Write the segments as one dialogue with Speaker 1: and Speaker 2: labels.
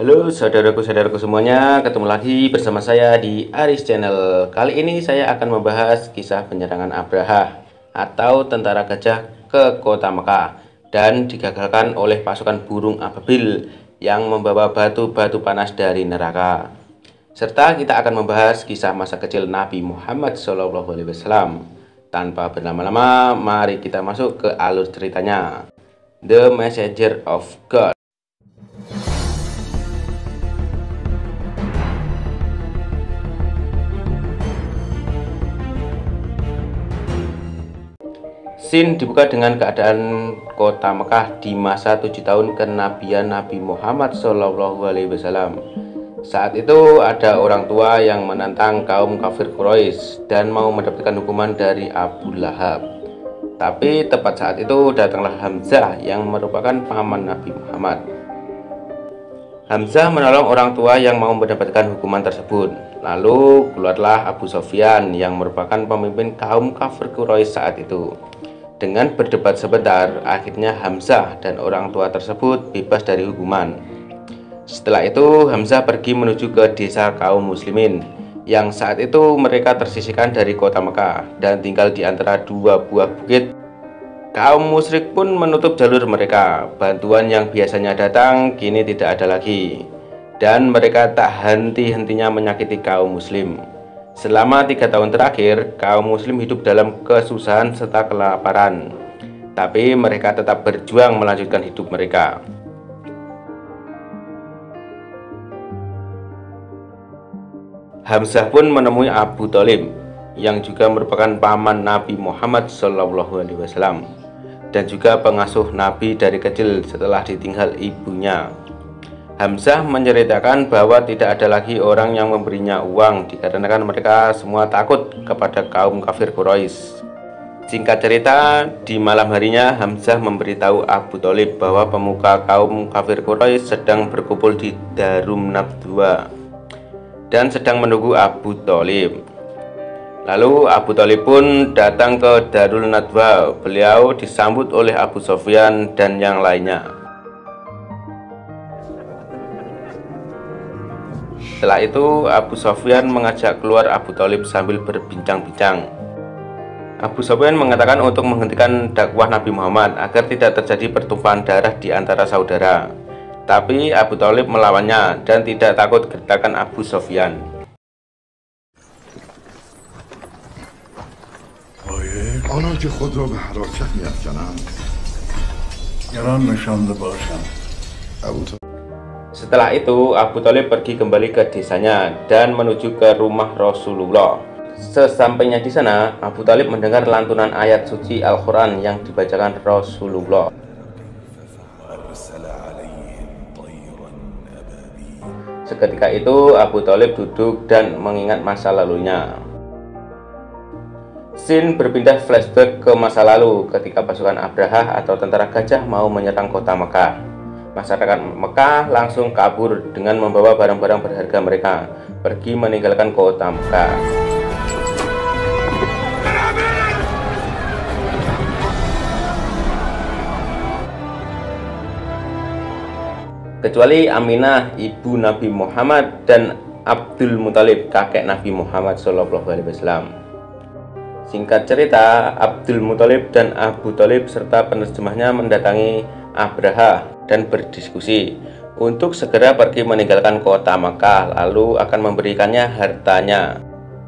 Speaker 1: Halo saudaraku-saudaraku semuanya, ketemu lagi bersama saya di Aris Channel. Kali ini saya akan membahas kisah penyerangan Abraha atau tentara gajah ke kota Mekah dan digagalkan oleh pasukan burung ababil yang membawa batu-batu panas dari neraka. Serta kita akan membahas kisah masa kecil Nabi Muhammad SAW. Tanpa berlama-lama, mari kita masuk ke alur ceritanya. The Messenger of God. Scene dibuka dengan keadaan kota Mekah di masa 7 tahun kenabian Nabi Muhammad SAW. Saat itu ada orang tua yang menantang kaum kafir Quraisy dan mau mendapatkan hukuman dari Abu Lahab. Tapi tepat saat itu datanglah Hamzah yang merupakan paman Nabi Muhammad. Hamzah menolong orang tua yang mau mendapatkan hukuman tersebut. Lalu keluarlah Abu Sufyan yang merupakan pemimpin kaum kafir Quraisy saat itu. Dengan berdebat sebentar, akhirnya Hamzah dan orang tua tersebut bebas dari hukuman. Setelah itu, Hamzah pergi menuju ke desa kaum muslimin, yang saat itu mereka tersisihkan dari kota Mekah dan tinggal di antara dua buah bukit. Kaum musyrik pun menutup jalur mereka. Bantuan yang biasanya datang kini tidak ada lagi, dan mereka tak henti-hentinya menyakiti kaum muslim. Selama 3 tahun terakhir, kaum muslim hidup dalam kesusahan serta kelaparan. Tapi mereka tetap berjuang melanjutkan hidup mereka. Hamzah pun menemui Abu Thalib, yang juga merupakan paman Nabi Muhammad SAW, dan juga pengasuh Nabi dari kecil setelah ditinggal ibunya. Hamzah menceritakan bahwa tidak ada lagi orang yang memberinya uang dikarenakan mereka semua takut kepada kaum kafir Quraisy. Singkat cerita, di malam harinya Hamzah memberitahu Abu Thalib bahwa pemuka kaum kafir Quraisy sedang berkumpul di Darum Nadwa dan sedang menunggu Abu Thalib. Lalu Abu Thalib pun datang ke Darul Nadwa. Beliau disambut oleh Abu Sufyan dan yang lainnya. Setelah itu Abu Sufyan mengajak keluar Abu Thalib sambil berbincang-bincang. Abu Sufyan mengatakan untuk menghentikan dakwah Nabi Muhammad agar tidak terjadi pertumpahan darah di antara saudara. Tapi Abu Thalib melawannya dan tidak takut gertakan Abu Sufyan. Setelah itu Abu Thalib pergi kembali ke desanya dan menuju ke rumah Rasulullah. Sesampainya di sana, Abu Thalib mendengar lantunan ayat suci Al-Quran yang dibacakan Rasulullah. Seketika itu Abu Thalib duduk dan mengingat masa lalunya. Scene berpindah flashback ke masa lalu ketika pasukan Abraha atau tentara gajah mau menyerang kota Mekah. Masyarakat Mekah langsung kabur dengan membawa barang-barang berharga mereka, pergi meninggalkan kota Mekah. Kecuali Aminah, ibu Nabi Muhammad, dan Abdul Muthalib, kakek Nabi Muhammad SAW. Singkat cerita, Abdul Muthalib dan Abu Thalib serta penerjemahnya mendatangi Abraha dan berdiskusi untuk segera pergi meninggalkan kota Makkah, lalu akan memberikannya hartanya.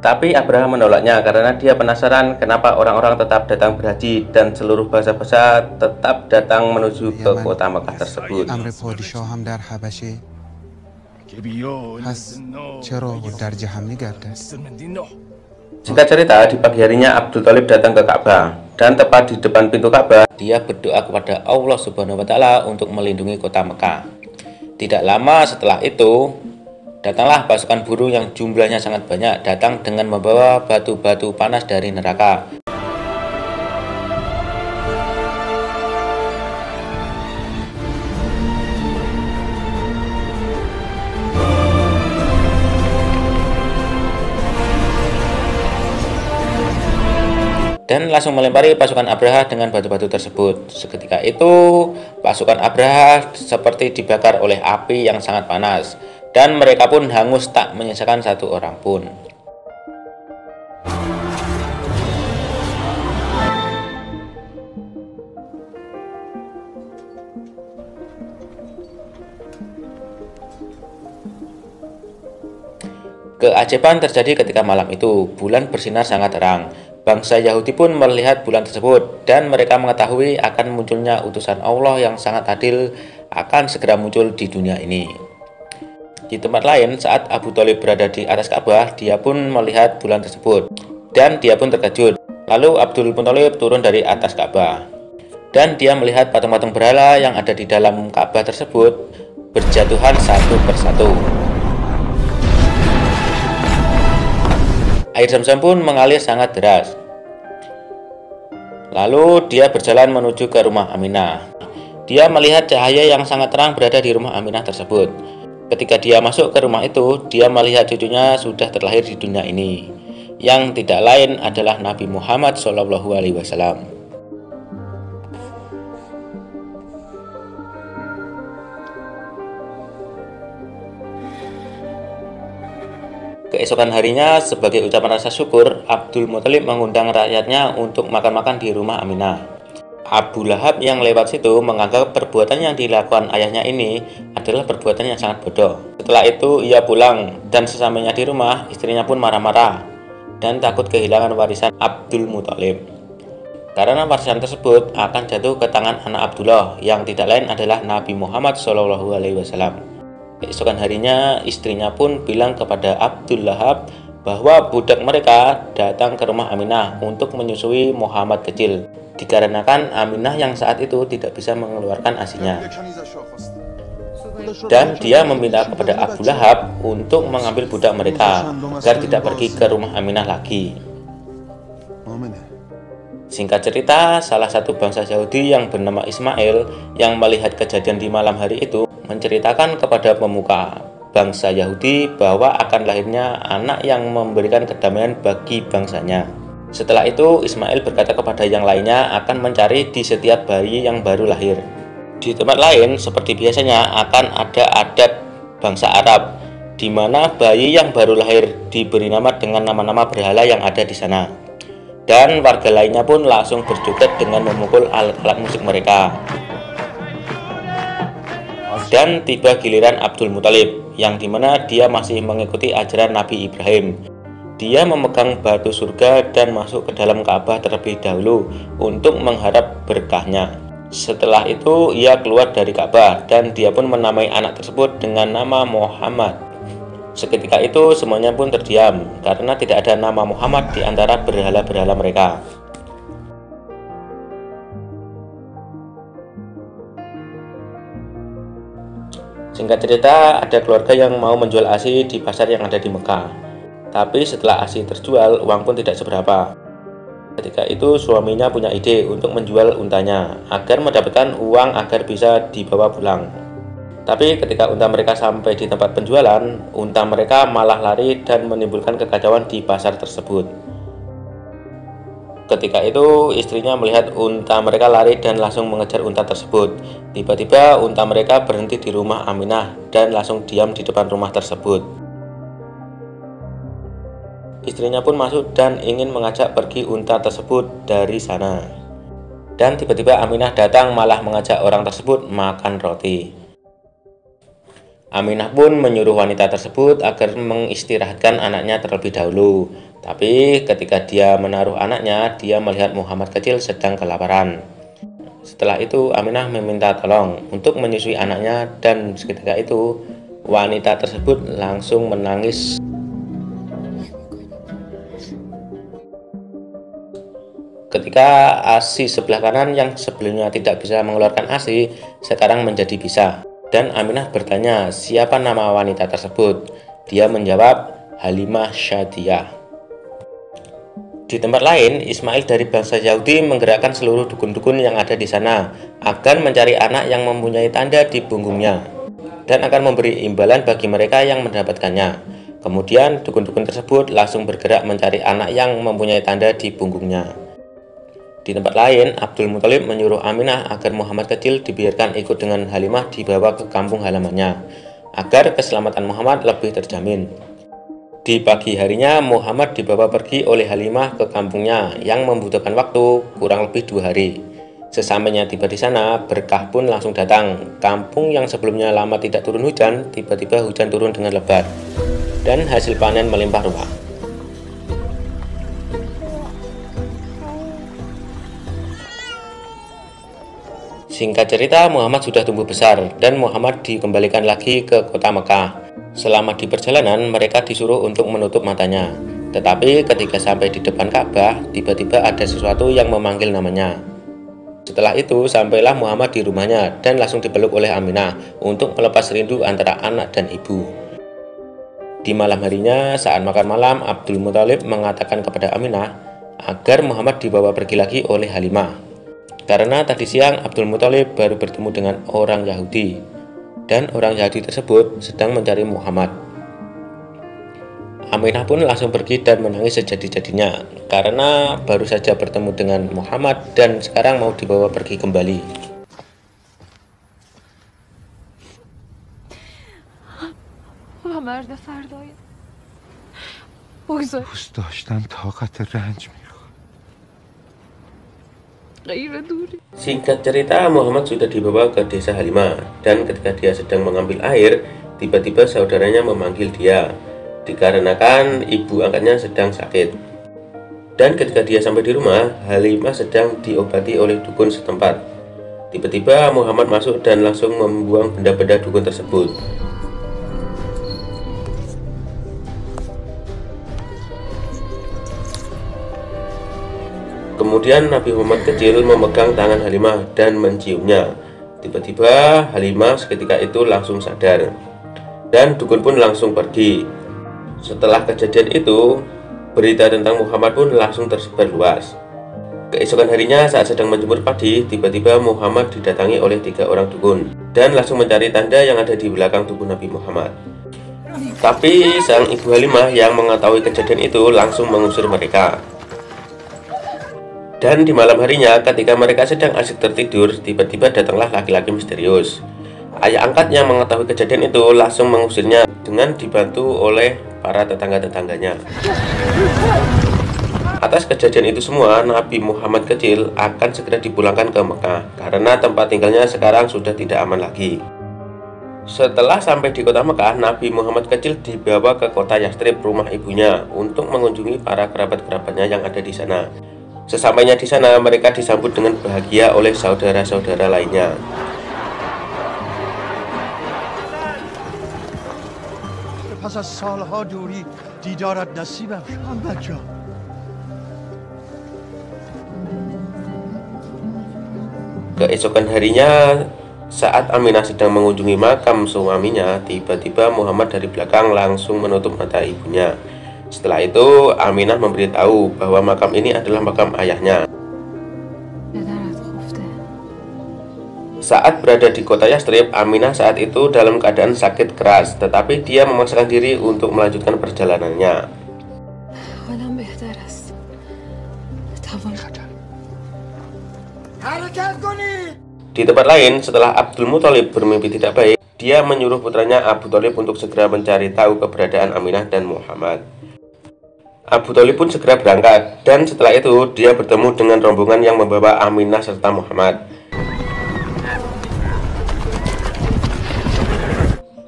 Speaker 1: Tapi Abraha menolaknya karena dia penasaran kenapa orang-orang tetap datang berhaji dan seluruh bangsa-bangsa tetap datang menuju ke kota Makkah tersebut. Singkat cerita, di pagi harinya Abdul Thalib datang ke Ka'bah, dan tepat di depan pintu Ka'bah dia berdoa kepada Allah Subhanahu wa Ta'ala untuk melindungi kota Mekah. Tidak lama setelah itu, datanglah pasukan burung yang jumlahnya sangat banyak datang dengan membawa batu-batu panas dari neraka. Dan langsung melempari pasukan Abraha dengan batu-batu tersebut. Seketika itu, pasukan Abraha seperti dibakar oleh api yang sangat panas, dan mereka pun hangus tak menyisakan satu orang pun. Keajaiban terjadi ketika malam itu, bulan bersinar sangat terang. Bangsa Yahudi pun melihat bulan tersebut, dan mereka mengetahui akan munculnya utusan Allah yang sangat adil akan segera muncul di dunia ini. Di tempat lain, saat Abu Thalib berada di atas Ka'bah, dia pun melihat bulan tersebut, dan dia pun terkejut. Lalu Abdul Muthalib turun dari atas Ka'bah, dan dia melihat patung-patung berhala yang ada di dalam Ka'bah tersebut berjatuhan satu persatu. Air Zam-Zam pun mengalir sangat deras. Lalu dia berjalan menuju ke rumah Aminah. Dia melihat cahaya yang sangat terang berada di rumah Aminah tersebut. Ketika dia masuk ke rumah itu, dia melihat cucunya sudah terlahir di dunia ini, yang tidak lain adalah Nabi Muhammad SAW. Keesokan harinya, sebagai ucapan rasa syukur, Abdul Muthalib mengundang rakyatnya untuk makan-makan di rumah Aminah. Abu Lahab yang lewat situ menganggap perbuatan yang dilakukan ayahnya ini adalah perbuatan yang sangat bodoh. Setelah itu ia pulang, dan sesampainya di rumah, istrinya pun marah-marah dan takut kehilangan warisan Abdul Muthalib. Karena warisan tersebut akan jatuh ke tangan anak Abdullah yang tidak lain adalah Nabi Muhammad SAW. Keesokan harinya, istrinya pun bilang kepada Abdul Lahab bahwa budak mereka datang ke rumah Aminah untuk menyusui Muhammad kecil, dikarenakan Aminah yang saat itu tidak bisa mengeluarkan ASINya. Dan dia meminta kepada Abu Lahab untuk mengambil budak mereka agar tidak pergi ke rumah Aminah lagi. Singkat cerita, salah satu bangsa Yahudi yang bernama Ismail yang melihat kejadian di malam hari itu menceritakan kepada pemuka bangsa Yahudi bahwa akan lahirnya anak yang memberikan kedamaian bagi bangsanya. Setelah itu, Ismail berkata kepada yang lainnya akan mencari di setiap bayi yang baru lahir. Di tempat lain, seperti biasanya, akan ada adat bangsa Arab, di mana bayi yang baru lahir diberi nama dengan nama-nama berhala yang ada di sana. Dan warga lainnya pun langsung berjoget dengan memukul alat-alat musik mereka. Dan tiba giliran Abdul Muthalib, yang dimana dia masih mengikuti ajaran Nabi Ibrahim. Dia memegang batu surga dan masuk ke dalam Ka'bah terlebih dahulu untuk mengharap berkahnya. Setelah itu ia keluar dari Ka'bah dan dia pun menamai anak tersebut dengan nama Muhammad. Seketika itu semuanya pun terdiam karena tidak ada nama Muhammad di antara berhala-berhala mereka. Singkat cerita, ada keluarga yang mau menjual ASI di pasar yang ada di Mekah. Tapi setelah ASI terjual, uang pun tidak seberapa. Ketika itu suaminya punya ide untuk menjual untanya agar mendapatkan uang agar bisa dibawa pulang. Tapi ketika unta mereka sampai di tempat penjualan, unta mereka malah lari dan menimbulkan kekacauan di pasar tersebut. Ketika itu istrinya melihat unta mereka lari dan langsung mengejar unta tersebut. Tiba-tiba unta mereka berhenti di rumah Aminah dan langsung diam di depan rumah tersebut. Istrinya pun masuk dan ingin mengajak pergi unta tersebut dari sana. Dan tiba-tiba Aminah datang malah mengajak orang tersebut makan roti. Aminah pun menyuruh wanita tersebut agar mengistirahatkan anaknya terlebih dahulu. Tapi ketika dia menaruh anaknya, dia melihat Muhammad kecil sedang kelaparan. Setelah itu Aminah meminta tolong untuk menyusui anaknya dan seketika itu wanita tersebut langsung menangis. Ketika ASI sebelah kanan yang sebelumnya tidak bisa mengeluarkan ASI, sekarang menjadi bisa. Dan Aminah bertanya siapa nama wanita tersebut. Dia menjawab Halimah Syadiah. Di tempat lain, Ismail dari bangsa Yahudi menggerakkan seluruh dukun-dukun yang ada di sana agar mencari anak yang mempunyai tanda di punggungnya dan akan memberi imbalan bagi mereka yang mendapatkannya. Kemudian dukun-dukun tersebut langsung bergerak mencari anak yang mempunyai tanda di punggungnya. Di tempat lain, Abdul Muthalib menyuruh Aminah agar Muhammad kecil dibiarkan ikut dengan Halimah dibawa ke kampung halamannya agar keselamatan Muhammad lebih terjamin. Di pagi harinya, Muhammad dibawa pergi oleh Halimah ke kampungnya yang membutuhkan waktu kurang lebih 2 hari. Sesampainya tiba di sana, berkah pun langsung datang. Kampung yang sebelumnya lama tidak turun hujan, tiba-tiba hujan turun dengan lebat, dan hasil panen melimpah ruah. Singkat cerita, Muhammad sudah tumbuh besar, dan Muhammad dikembalikan lagi ke kota Mekah. Selama di perjalanan, mereka disuruh untuk menutup matanya. Tetapi ketika sampai di depan Ka'bah, tiba-tiba ada sesuatu yang memanggil namanya. Setelah itu, sampailah Muhammad di rumahnya dan langsung dipeluk oleh Aminah untuk melepas rindu antara anak dan ibu. Di malam harinya, saat makan malam, Abdul Muthalib mengatakan kepada Aminah agar Muhammad dibawa pergi lagi oleh Halimah. Karena tadi siang Abdul Muthalib baru bertemu dengan orang Yahudi, dan orang Yahudi tersebut sedang mencari Muhammad. Aminah pun langsung pergi dan menangis sejadi-jadinya karena baru saja bertemu dengan Muhammad dan sekarang mau dibawa pergi kembali. Singkat cerita, Muhammad sudah dibawa ke desa Halimah, dan ketika dia sedang mengambil air, tiba-tiba saudaranya memanggil dia, dikarenakan ibu angkatnya sedang sakit. Dan ketika dia sampai di rumah, Halimah sedang diobati oleh dukun setempat. Tiba-tiba Muhammad masuk dan langsung membuang benda-benda dukun tersebut. Kemudian Nabi Muhammad kecil memegang tangan Halimah dan menciumnya. Tiba-tiba Halimah seketika itu langsung sadar, dan dukun pun langsung pergi. Setelah kejadian itu, berita tentang Muhammad pun langsung tersebar luas. Keesokan harinya saat sedang menjemur padi, tiba-tiba Muhammad didatangi oleh 3 orang dukun dan langsung mencari tanda yang ada di belakang tubuh Nabi Muhammad. Tapi sang ibu Halimah yang mengetahui kejadian itu langsung mengusir mereka. Dan di malam harinya ketika mereka sedang asyik tertidur, tiba-tiba datanglah laki-laki misterius. Ayah angkat yang mengetahui kejadian itu langsung mengusirnya dengan dibantu oleh para tetangga-tetangganya. Atas kejadian itu semua, Nabi Muhammad kecil akan segera dipulangkan ke Mekah karena tempat tinggalnya sekarang sudah tidak aman lagi. Setelah sampai di kota Mekah, Nabi Muhammad kecil dibawa ke kota Yastrib, rumah ibunya, untuk mengunjungi para kerabat-kerabatnya yang ada di sana. Sesampainya di sana, mereka disambut dengan bahagia oleh saudara-saudara lainnya. Keesokan harinya, saat Aminah sedang mengunjungi makam suaminya, tiba-tiba Muhammad dari belakang langsung menutup mata ibunya. Setelah itu, Aminah memberitahu bahwa makam ini adalah makam ayahnya. Saat berada di kota Yastrib, Aminah saat itu dalam keadaan sakit keras, tetapi dia memaksakan diri untuk melanjutkan perjalanannya. Di tempat lain, setelah Abdul Muthalib bermimpi tidak baik, dia menyuruh putranya Abu Thalib untuk segera mencari tahu keberadaan Aminah dan Muhammad. Abu Thalib pun segera berangkat, dan setelah itu dia bertemu dengan rombongan yang membawa Aminah serta Muhammad.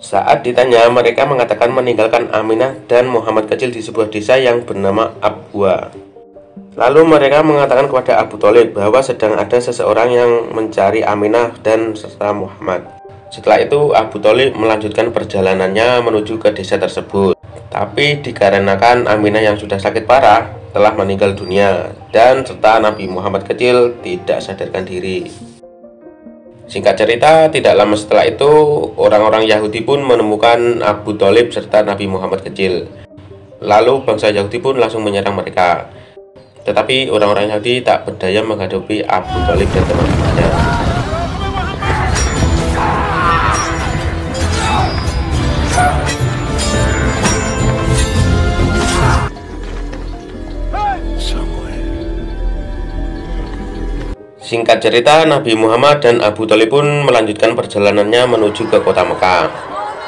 Speaker 1: Saat ditanya, mereka mengatakan meninggalkan Aminah dan Muhammad kecil di sebuah desa yang bernama Abwa. Lalu mereka mengatakan kepada Abu Thalib bahwa sedang ada seseorang yang mencari Aminah dan serta Muhammad. Setelah itu Abu Thalib melanjutkan perjalanannya menuju ke desa tersebut. Tapi dikarenakan Aminah yang sudah sakit parah telah meninggal dunia, dan serta Nabi Muhammad kecil tidak sadarkan diri. Singkat cerita, tidak lama setelah itu, orang-orang Yahudi pun menemukan Abu Thalib serta Nabi Muhammad kecil. Lalu bangsa Yahudi pun langsung menyerang mereka. Tetapi orang-orang Yahudi tak berdaya menghadapi Abu Thalib dan teman-temannya. Singkat cerita, Nabi Muhammad dan Abu Thalib pun melanjutkan perjalanannya menuju ke kota Mekah.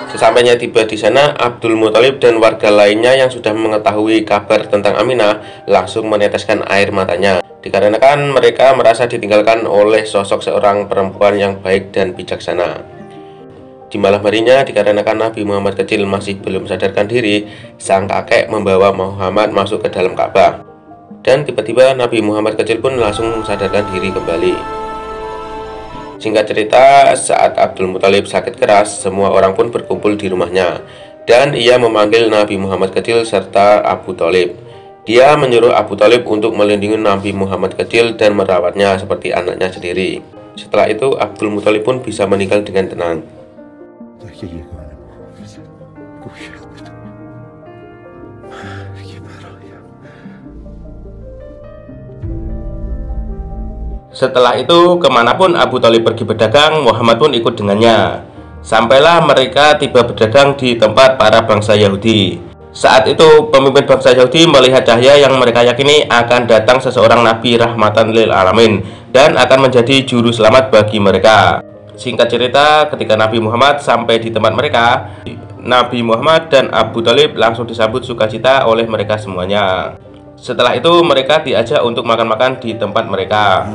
Speaker 1: Sesampainya tiba di sana, Abdul Muthalib dan warga lainnya yang sudah mengetahui kabar tentang Aminah langsung meneteskan air matanya, dikarenakan mereka merasa ditinggalkan oleh sosok seorang perempuan yang baik dan bijaksana. Di malam harinya, dikarenakan Nabi Muhammad kecil masih belum sadarkan diri, sang kakek membawa Muhammad masuk ke dalam Ka'bah. Dan tiba-tiba Nabi Muhammad kecil pun langsung sadarkan diri kembali. Singkat cerita, saat Abdul Muthalib sakit keras, semua orang pun berkumpul di rumahnya. Dan ia memanggil Nabi Muhammad kecil serta Abu Thalib. Dia menyuruh Abu Thalib untuk melindungi Nabi Muhammad kecil dan merawatnya seperti anaknya sendiri. Setelah itu, Abdul Muthalib pun bisa meninggal dengan tenang. Setelah itu, kemanapun Abu Thalib pergi berdagang, Muhammad pun ikut dengannya. Sampailah mereka tiba berdagang di tempat para bangsa Yahudi. Saat itu, pemimpin bangsa Yahudi melihat cahaya yang mereka yakini akan datang seseorang Nabi rahmatan lil alamin dan akan menjadi juru selamat bagi mereka. Singkat cerita, ketika Nabi Muhammad sampai di tempat mereka, Nabi Muhammad dan Abu Thalib langsung disambut sukacita oleh mereka semuanya. Setelah itu, mereka diajak untuk makan-makan di tempat mereka.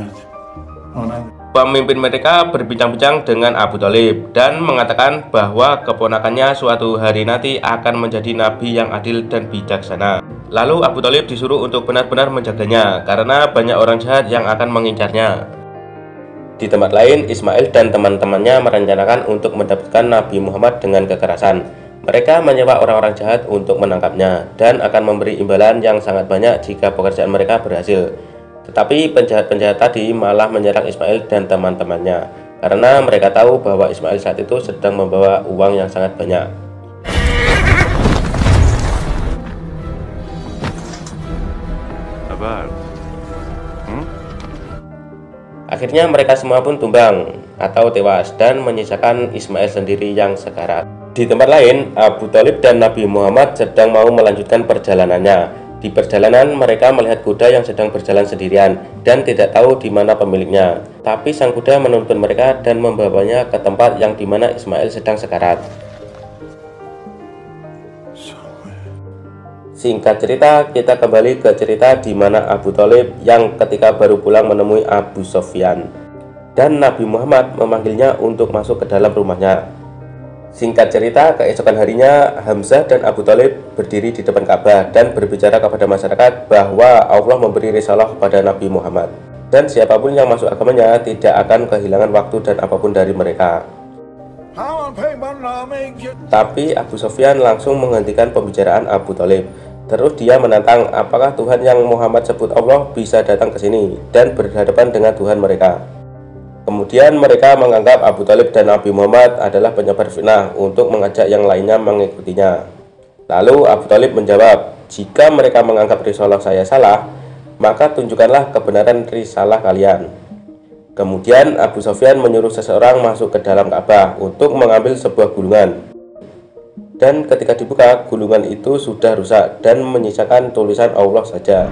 Speaker 1: Pemimpin mereka berbincang-bincang dengan Abu Thalib dan mengatakan bahwa keponakannya suatu hari nanti akan menjadi nabi yang adil dan bijaksana. Lalu Abu Thalib disuruh untuk benar-benar menjaganya karena banyak orang jahat yang akan mengincarnya. Di tempat lain, Ismail dan teman-temannya merencanakan untuk mendapatkan Nabi Muhammad dengan kekerasan. Mereka menyewa orang-orang jahat untuk menangkapnya dan akan memberi imbalan yang sangat banyak jika pekerjaan mereka berhasil. Tetapi penjahat-penjahat tadi malah menyerang Ismail dan teman-temannya karena mereka tahu bahwa Ismail saat itu sedang membawa uang yang sangat banyak. Akhirnya mereka semua pun tumbang atau tewas dan menyisakan Ismail sendiri yang sekarat. Di tempat lain, Abu Thalib dan Nabi Muhammad sedang mau melanjutkan perjalanannya. Di perjalanan, mereka melihat kuda yang sedang berjalan sendirian dan tidak tahu di mana pemiliknya. Tapi sang kuda menuntun mereka dan membawanya ke tempat yang dimana Ismail sedang sekarat. Singkat cerita, kita kembali ke cerita di mana Abu Thalib yang ketika baru pulang menemui Abu Sofyan dan Nabi Muhammad memanggilnya untuk masuk ke dalam rumahnya. Singkat cerita, keesokan harinya Hamzah dan Abu Thalib berdiri di depan Ka'bah dan berbicara kepada masyarakat bahwa Allah memberi risalah kepada Nabi Muhammad dan siapapun yang masuk agamanya tidak akan kehilangan waktu dan apapun dari mereka. Tapi Abu Sofyan langsung menghentikan pembicaraan Abu Thalib. Terus dia menantang apakah Tuhan yang Muhammad sebut Allah bisa datang ke sini dan berhadapan dengan Tuhan mereka. Kemudian mereka menganggap Abu Thalib dan Nabi Muhammad adalah penyebar fitnah untuk mengajak yang lainnya mengikutinya. Lalu Abu Thalib menjawab, jika mereka menganggap risalah saya salah, maka tunjukkanlah kebenaran risalah kalian. Kemudian Abu Sofyan menyuruh seseorang masuk ke dalam Ka'bah untuk mengambil sebuah gulungan. Dan ketika dibuka, gulungan itu sudah rusak dan menyisakan tulisan Allah saja.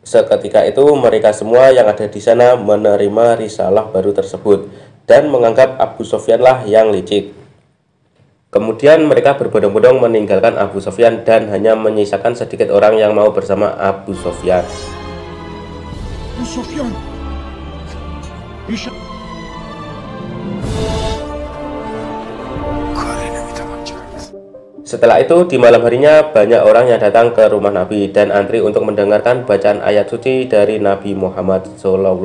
Speaker 1: Seketika itu mereka semua yang ada di sana menerima risalah baru tersebut dan menganggap Abu Sofyanlah yang licik. Kemudian mereka berbondong-bondong meninggalkan Abu Sofyan dan hanya menyisakan sedikit orang yang mau bersama Abu Sofyan. Setelah itu, di malam harinya banyak orang yang datang ke rumah Nabi dan antri untuk mendengarkan bacaan ayat suci dari Nabi Muhammad SAW.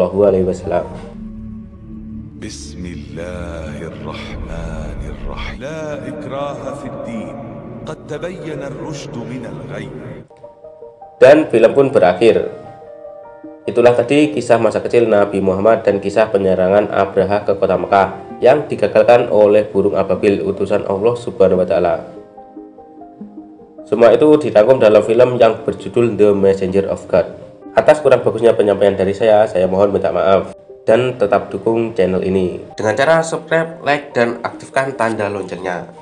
Speaker 1: Bismillahirrahmanirrahim.
Speaker 2: قد تبين الرشد من الغي.
Speaker 1: Dan film pun berakhir. Itulah tadi kisah masa kecil Nabi Muhammad dan kisah penyerangan Abraha ke kota Mekah yang digagalkan oleh burung ababil utusan Allah Subhanahu wa Ta'ala. Semua itu dirangkum dalam film yang berjudul The Messenger of God. Atas kurang bagusnya penyampaian dari saya mohon minta maaf. Dan tetap dukung channel ini dengan cara subscribe, like, dan aktifkan tanda loncengnya.